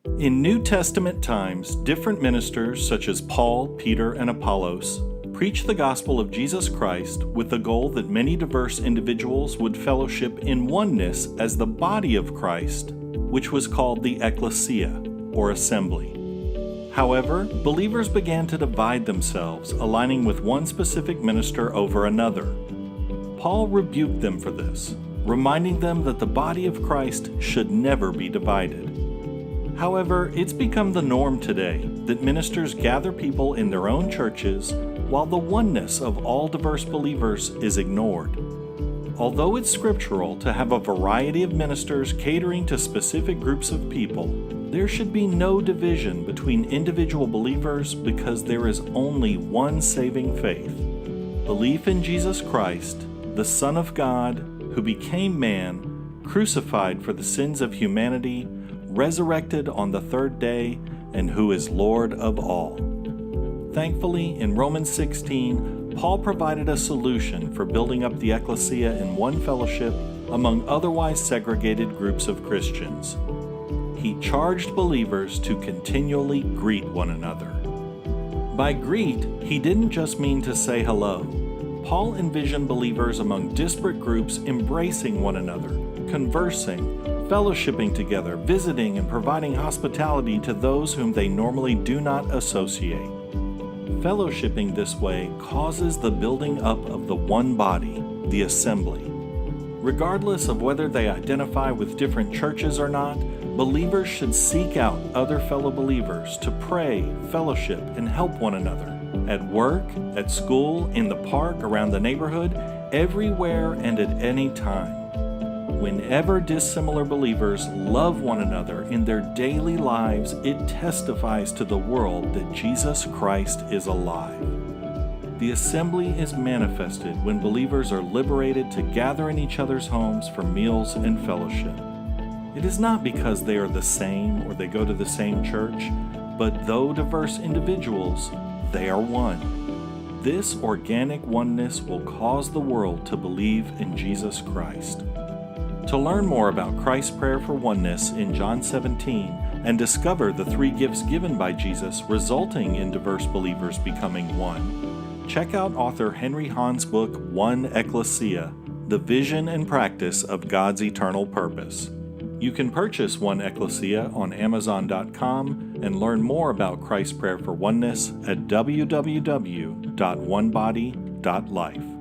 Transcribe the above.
In New Testament times, different ministers such as Paul, Peter, and Apollos preached the gospel of Jesus Christ with the goal that many diverse individuals would fellowship in oneness as the body of Christ, which was called the OneEkklesia, or assembly. However, believers began to divide themselves, aligning with one specific minister over another. Paul rebuked them for this, reminding them that the body of Christ should never be divided. However, it's become the norm today that ministers gather people in their own churches while the oneness of all diverse believers is ignored. Although it's scriptural to have a variety of ministers catering to specific groups of people, there should be no division between individual believers because there is only one saving faith: belief in Jesus Christ, the Son of God, who became man, crucified for the sins of humanity, resurrected on the third day, and who is Lord of all. Thankfully, in Romans 16, Paul provided a solution for building up the ecclesia in one fellowship among otherwise segregated groups of Christians. He charged believers to continually greet one another. By greet, he didn't just mean to say hello. Paul envisioned believers among disparate groups embracing one another, conversing, fellowshipping together, visiting, and providing hospitality to those whom they normally do not associate. Fellowshipping this way causes the building up of the one body, the assembly. Regardless of whether they identify with different churches or not, believers should seek out other fellow believers to pray, fellowship, and help one another. At work, at school, in the park, around the neighborhood, everywhere and at any time. Whenever dissimilar believers love one another in their daily lives, it testifies to the world that Jesus Christ is alive. The assembly is manifested when believers are liberated to gather in each other's homes for meals and fellowship. It is not because they are the same or they go to the same church, but though diverse individuals, they are one. This organic oneness will cause the world to believe in Jesus Christ. To learn more about Christ's prayer for oneness in John 17 and discover the three gifts given by Jesus resulting in diverse believers becoming one, check out author Henry Hahn's book, OneEkklesia, The Vision and Practice of God's Eternal Purpose. You can purchase OneEkklesia on Amazon.com and learn more about Christ's prayer for oneness at www.onebody.life.